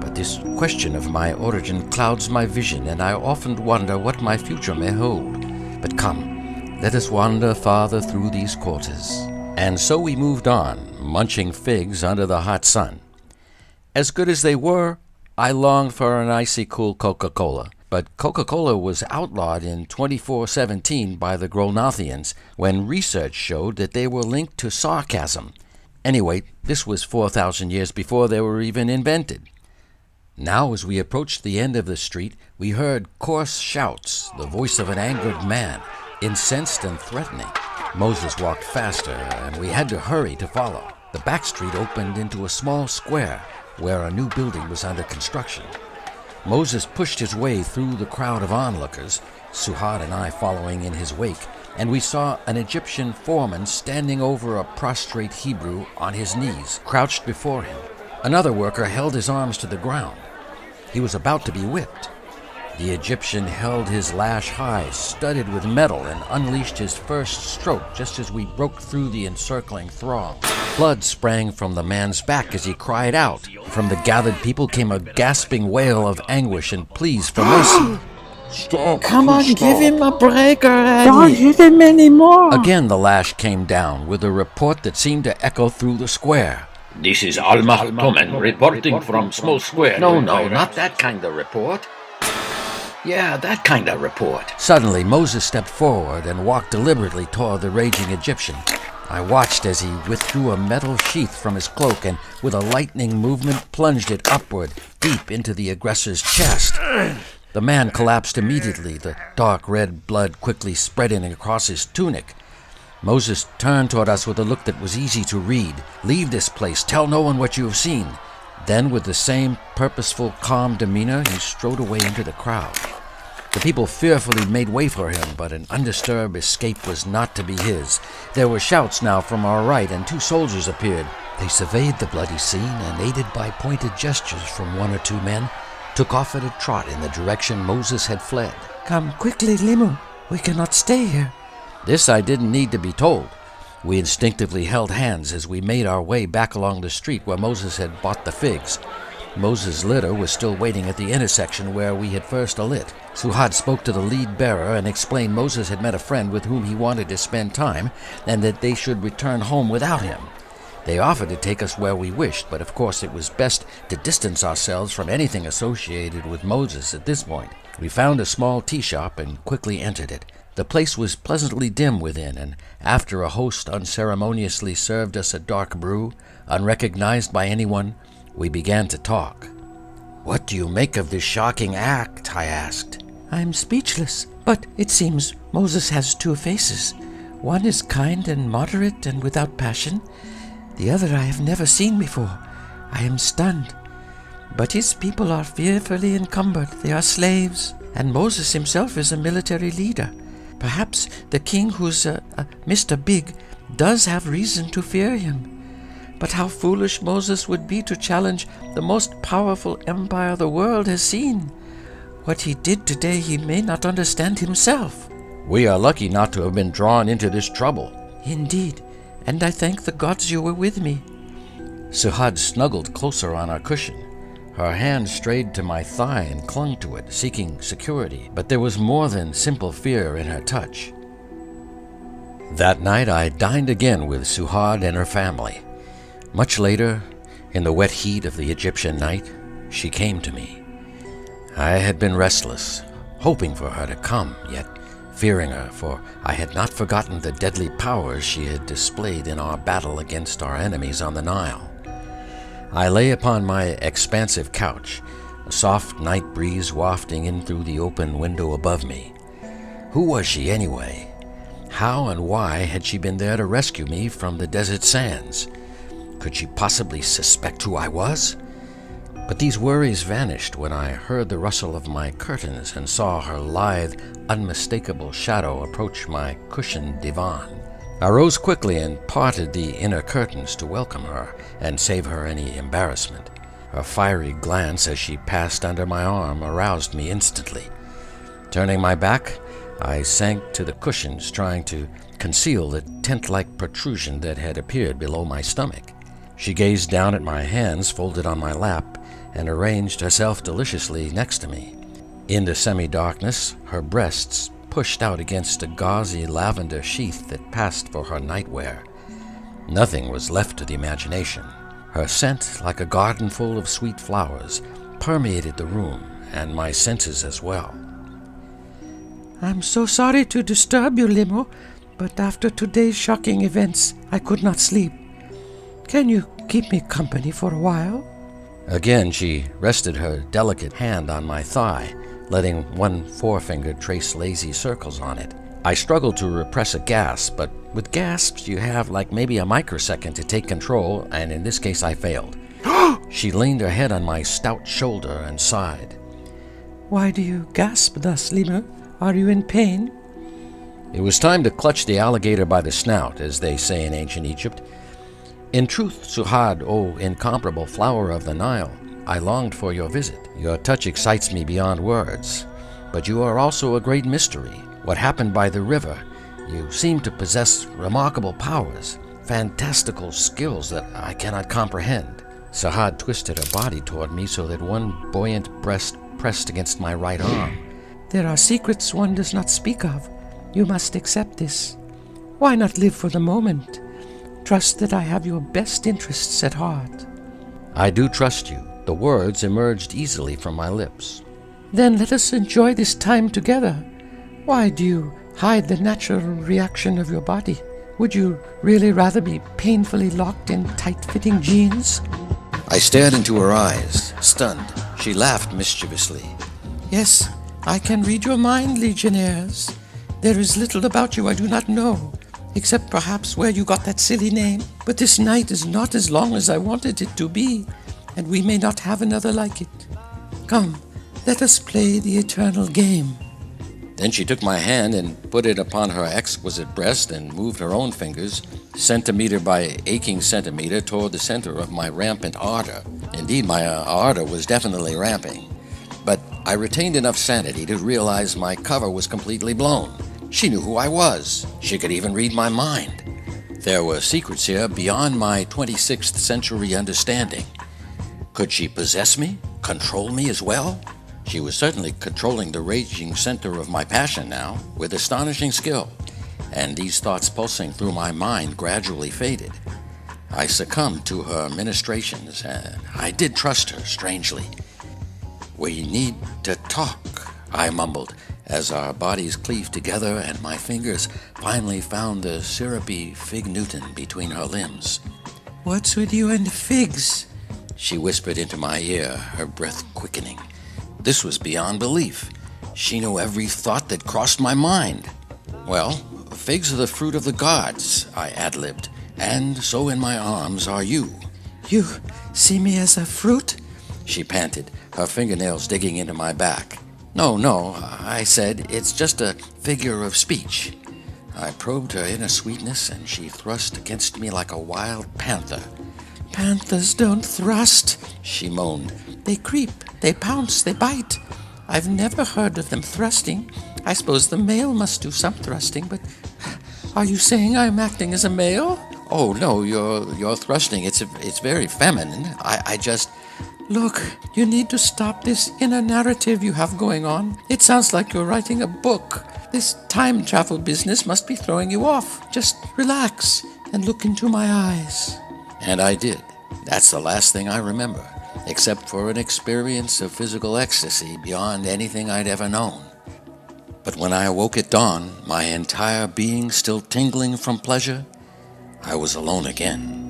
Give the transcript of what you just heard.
But this question of my origin clouds my vision, and I often wonder what my future may hold. But come, let us wander farther through these quarters. And so we moved on, munching figs under the hot sun. As good as they were, I longed for an icy cool Coca-Cola. But Coca-Cola was outlawed in 2417 by the Grolnothians when research showed that they were linked to sarcasm. Anyway, this was 4,000 years before they were even invented. Now, as we approached the end of the street, we heard coarse shouts, the voice of an angered man, incensed and threatening. Moses walked faster, and we had to hurry to follow. The back street opened into a small square where a new building was under construction. Moses pushed his way through the crowd of onlookers, Suhad and I following in his wake, and we saw an Egyptian foreman standing over a prostrate Hebrew on his knees, crouched before him. Another worker held his arms to the ground. He was about to be whipped. The Egyptian held his lash high, studded with metal, and unleashed his first stroke just as we broke through the encircling throng. Blood sprang from the man's back as he cried out. From the gathered people came a gasping wail of anguish and pleas for mercy. Stop! Come on, stop. give him a break already. Don't hit him anymore. Again the lash came down with a report that seemed to echo through the square. This is Almah Tomen reporting from Small Square. No, not that kind of report. Yeah, that kind of report. Suddenly Moses stepped forward and walked deliberately toward the raging Egyptian. I watched as he withdrew a metal sheath from his cloak and, with a lightning movement, plunged it upward, deep into the aggressor's chest. The man collapsed immediately, the dark red blood quickly spreading across his tunic. Moses turned toward us with a look that was easy to read. "Leave this place. Tell no one what you have seen." Then, with the same purposeful, calm demeanor, he strode away into the crowd. The people fearfully made way for him, but an undisturbed escape was not to be his. There were shouts now from our right, and two soldiers appeared. They surveyed the bloody scene, and, aided by pointed gestures from one or two men, took off at a trot in the direction Moses had fled. Come quickly, Limu. We cannot stay here. This I didn't need to be told. We instinctively held hands as we made our way back along the street where Moses had bought the figs. Moses' litter was still waiting at the intersection where we had first alit. Suhad spoke to the lead bearer and explained Moses had met a friend with whom he wanted to spend time and that they should return home without him. They offered to take us where we wished, but of course it was best to distance ourselves from anything associated with Moses at this point. We found a small tea shop and quickly entered it. The place was pleasantly dim within, and after a host unceremoniously served us a dark brew, unrecognized by anyone, we began to talk. "What do you make of this shocking act?" I asked. I'm speechless, but it seems Moses has two faces. One is kind and moderate and without passion. The other I have never seen before. I am stunned. But his people are fearfully encumbered. They are slaves, and Moses himself is a military leader. Perhaps the king, who's Mr. Big, does have reason to fear him. But how foolish Moses would be to challenge the most powerful empire the world has seen. What he did today he may not understand himself. We are lucky not to have been drawn into this trouble. Indeed, and I thank the gods you were with me. Suhad snuggled closer on our cushion. Her hand strayed to my thigh and clung to it, seeking security, but there was more than simple fear in her touch. That night I dined again with Suhad and her family. Much later, in the wet heat of the Egyptian night, she came to me. I had been restless, hoping for her to come, yet fearing her, for I had not forgotten the deadly powers she had displayed in our battle against our enemies on the Nile. I lay upon my expansive couch, a soft night breeze wafting in through the open window above me. Who was she anyway? How and why had she been there to rescue me from the desert sands? Could she possibly suspect who I was? But these worries vanished when I heard the rustle of my curtains and saw her lithe, unmistakable shadow approach my cushioned divan. I rose quickly and parted the inner curtains to welcome her and save her any embarrassment. Her fiery glance as she passed under my arm aroused me instantly. Turning my back, I sank to the cushions, trying to conceal the tent-like protrusion that had appeared below my stomach. She gazed down at my hands folded on my lap and arranged herself deliciously next to me. In the semi-darkness, her breasts pushed out against a gauzy lavender sheath that passed for her nightwear. Nothing was left to the imagination. Her scent, like a garden full of sweet flowers, permeated the room and my senses as well. I'm so sorry to disturb you, Limo, but after today's shocking events, I could not sleep. Can you keep me company for a while? Again she rested her delicate hand on my thigh, letting one forefinger trace lazy circles on it. I struggled to repress a gasp, but with gasps you have like maybe a microsecond to take control, and in this case I failed. She leaned her head on my stout shoulder and sighed. Why do you gasp thus, Limo? Are you in pain? It was time to clutch the alligator by the snout, as they say in ancient Egypt. In truth, Suhad, O incomparable flower of the Nile, I longed for your visit. Your touch excites me beyond words. But you are also a great mystery. What happened by the river? You seem to possess remarkable powers, fantastical skills that I cannot comprehend. Suhad twisted her body toward me so that one buoyant breast pressed against my right arm. There are secrets one does not speak of. You must accept this. Why not live for the moment? Trust that I have your best interests at heart. I do trust you. The words emerged easily from my lips. Then let us enjoy this time together. Why do you hide the natural reaction of your body? Would you really rather be painfully locked in tight-fitting jeans? I stared into her eyes, stunned. She laughed mischievously. Yes, I can read your mind, Legionnaires. There is little about you I do not know, except perhaps where you got that silly name. But this night is not as long as I wanted it to be, and we may not have another like it. Come, let us play the eternal game. Then she took my hand and put it upon her exquisite breast and moved her own fingers, centimeter by aching centimeter, toward the center of my rampant ardor. Indeed, my ardor was definitely ramping. But I retained enough sanity to realize my cover was completely blown. She knew who I was. She could even read my mind. There were secrets here beyond my 26th century understanding. Could she possess me? Control me as well? She was certainly controlling the raging center of my passion now, with astonishing skill, and these thoughts pulsing through my mind gradually faded. I succumbed to her ministrations, and I did trust her, strangely. We need to talk, I mumbled, as our bodies cleaved together and my fingers finally found the syrupy fig Newton between her limbs. What's with you and figs? She whispered into my ear, her breath quickening. This was beyond belief. She knew every thought that crossed my mind. Well, figs are the fruit of the gods, I ad-libbed, and so in my arms are you. You see me as a fruit? She panted, her fingernails digging into my back. No, I said, it's just a figure of speech. I probed her inner sweetness, and she thrust against me like a wild panther. Panthers don't thrust, she moaned. They creep, they pounce, they bite. I've never heard of them thrusting. I suppose the male must do some thrusting, but are you saying I'm acting as a male? Oh, no, you're thrusting. It's very feminine. I just... Look, you need to stop this inner narrative you have going on. It sounds like you're writing a book. This time travel business must be throwing you off. Just relax and look into my eyes. And I did. That's the last thing I remember, except for an experience of physical ecstasy beyond anything I'd ever known. But when I awoke at dawn, my entire being still tingling from pleasure, I was alone again.